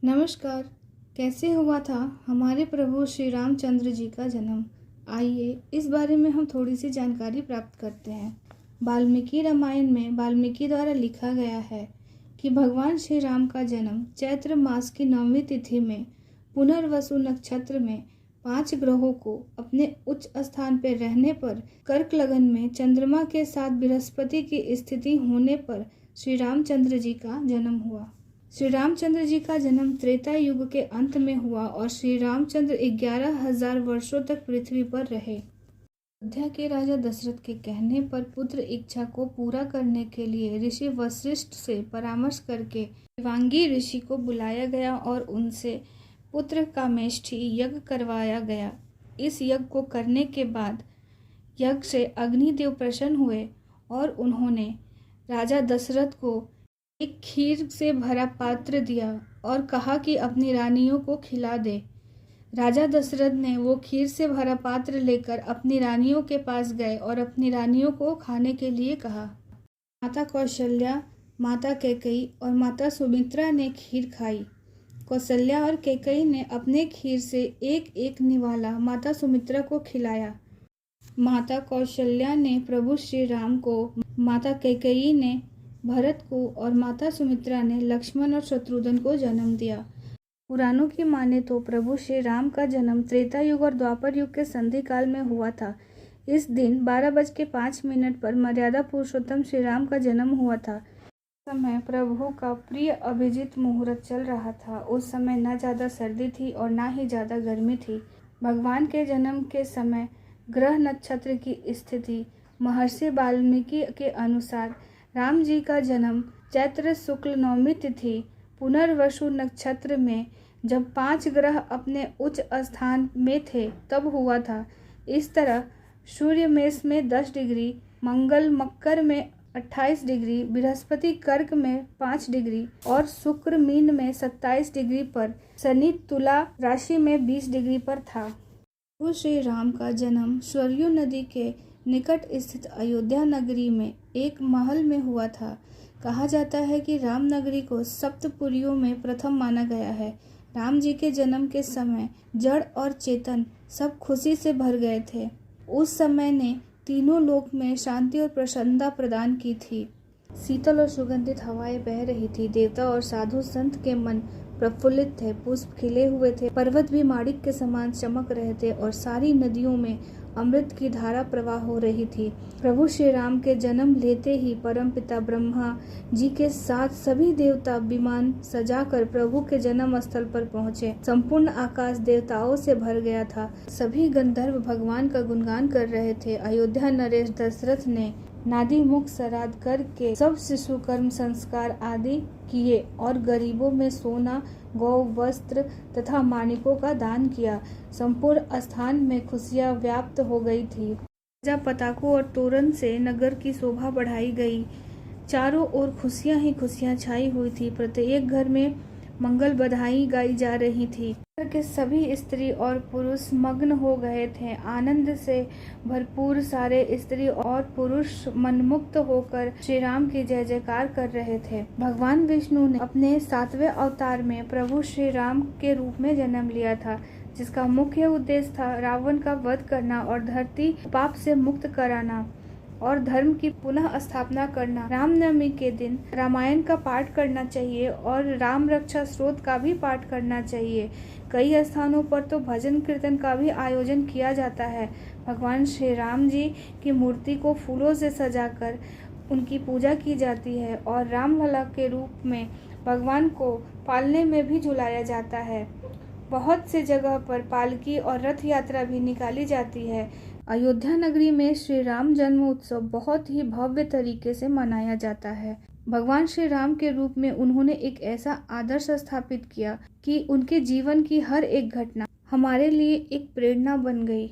नमस्कार। कैसे हुआ था हमारे प्रभु श्री रामचंद्र जी का जन्म? आइए इस बारे में हम थोड़ी सी जानकारी प्राप्त करते हैं। वाल्मीकि रामायण में वाल्मीकि द्वारा लिखा गया है कि भगवान श्री राम का जन्म चैत्र मास की 9वीं तिथि में पुनर्वसु नक्षत्र में 5 ग्रहों को अपने उच्च स्थान पर रहने पर कर्क लगन में चंद्रमा के साथ बृहस्पति की स्थिति होने पर श्री रामचंद्र जी का जन्म हुआ। श्री रामचंद्र जी का जन्म त्रेता युग के अंत में हुआ और श्री रामचंद्र 11,000 वर्षों तक पृथ्वी पर रहे। अयोध्या के राजा दशरथ के कहने पर पुत्र इच्छा को पूरा करने के लिए ऋषि वशिष्ठ से परामर्श करके शिवांगी ऋषि को बुलाया गया और उनसे पुत्र कामेष्ठी यज्ञ करवाया गया। इस यज्ञ को करने के बाद यज्ञ से अग्निदेव प्रसन्न हुए और उन्होंने राजा दशरथ को एक खीर से भरा पात्र दिया और कहा कि अपनी रानियों को खिला दे। राजा दशरथ ने वो खीर से भरा पात्र लेकर अपनी रानियों के पास गए और अपनी रानियों को खाने के लिए कहा। माता कौशल्या, माता कैकेयी और माता सुमित्रा ने खीर खाई। कौशल्या और कैकेयी ने अपने खीर से एक एक निवाला माता सुमित्रा को खिलाया। माता कौशल्या ने प्रभु श्री राम को, माता कैकेयी ने भरत को और माता सुमित्रा ने लक्ष्मण और शत्रुघ्न को जन्म दिया। पुराणों की माने तो प्रभु श्री राम का जन्म त्रेता युग और द्वापर युग के संधि काल में हुआ था। इस दिन 12:05 पर मर्यादा पुरुषोत्तम श्री राम का जन्म हुआ था। उस समय प्रभु का प्रिय अभिजीत मुहूर्त चल रहा था। उस समय न ज़्यादा सर्दी थी और ना ही ज़्यादा गर्मी थी। भगवान के जन्म के समय ग्रह नक्षत्र की स्थिति महर्षि वाल्मीकि के अनुसार राम जी का जन्म चैत्र शुक्ल 9वीं तिथि पुनर्वसु नक्षत्र में जब 5 ग्रह अपने उच्च स्थान में थे तब हुआ था। इस तरह सूर्य मेष में 10 डिग्री, मंगल मकर में 28 डिग्री, बृहस्पति कर्क में 5 डिग्री और शुक्र मीन में 27 डिग्री पर, शनि तुला राशि में 20 डिग्री पर था। प्रभु श्री राम का जन्म सरयू नदी के निकट स्थित अयोध्या नगरी में एक महल में हुआ था। कहा जाता है कि राम नगरी को सप्तपुरियों में प्रथम माना गया है। राम जी के जन्म के समय जड़ और चेतन सब खुशी से भर गए थे। उस समय ने तीनों लोक में शांति और प्रसन्नता प्रदान की थी। शीतल और सुगंधित हवाएं बह रही थी। देवता और साधु संत के मन प्रफुल्लित थे। पुष्प खिले हुए थे। पर्वत भी माणिक के समान चमक रहे थे और सारी नदियों में अमृत की धारा प्रवाह हो रही थी। प्रभु श्री राम के जन्म लेते ही परमपिता ब्रह्मा जी के साथ सभी देवता विमान सजाकर प्रभु के जन्म स्थल पर पहुंचे। संपूर्ण आकाश देवताओं से भर गया था। सभी गंधर्व भगवान का गुणगान कर रहे थे। अयोध्या नरेश दशरथ ने नादी मुख श्राद्ध करके सब शिशु कर्म संस्कार आदि किए और गरीबों में सोना, गौ, वस्त्र तथा माणिकों का दान किया। संपूर्ण स्थान में खुशियां व्याप्त हो गई थी। राजा पताकों और तोरण से नगर की शोभा बढ़ाई गई। चारों ओर खुशियां ही खुशियां छाई हुई थी। प्रत्येक घर में मंगल बधाई गाई जा रही थी। घर के सभी स्त्री और पुरुष मग्न हो गए थे। आनंद से भरपूर सारे स्त्री और पुरुष मनमुक्त होकर श्री राम की जय जयकार कर रहे थे। भगवान विष्णु ने अपने 7वें अवतार में प्रभु श्री राम के रूप में जन्म लिया था, जिसका मुख्य उद्देश्य था रावण का वध करना और धरती पाप से मुक्त कराना और धर्म की पुनः स्थापना करना। रामनवमी के दिन रामायण का पाठ करना चाहिए और राम रक्षा स्तोत्र का भी पाठ करना चाहिए। कई स्थानों पर तो भजन कीर्तन का भी आयोजन किया जाता है। भगवान श्री राम जी की मूर्ति को फूलों से सजाकर उनकी पूजा की जाती है और रामलला के रूप में भगवान को पालने में भी झुलाया जाता है। बहुत से जगह पर पालकी और रथ यात्रा भी निकाली जाती है। अयोध्या नगरी में श्री राम जन्म उत्सव बहुत ही भव्य तरीके से मनाया जाता है। भगवान श्री राम के रूप में उन्होंने एक ऐसा आदर्श स्थापित किया कि उनके जीवन की हर एक घटना हमारे लिए एक प्रेरणा बन गई।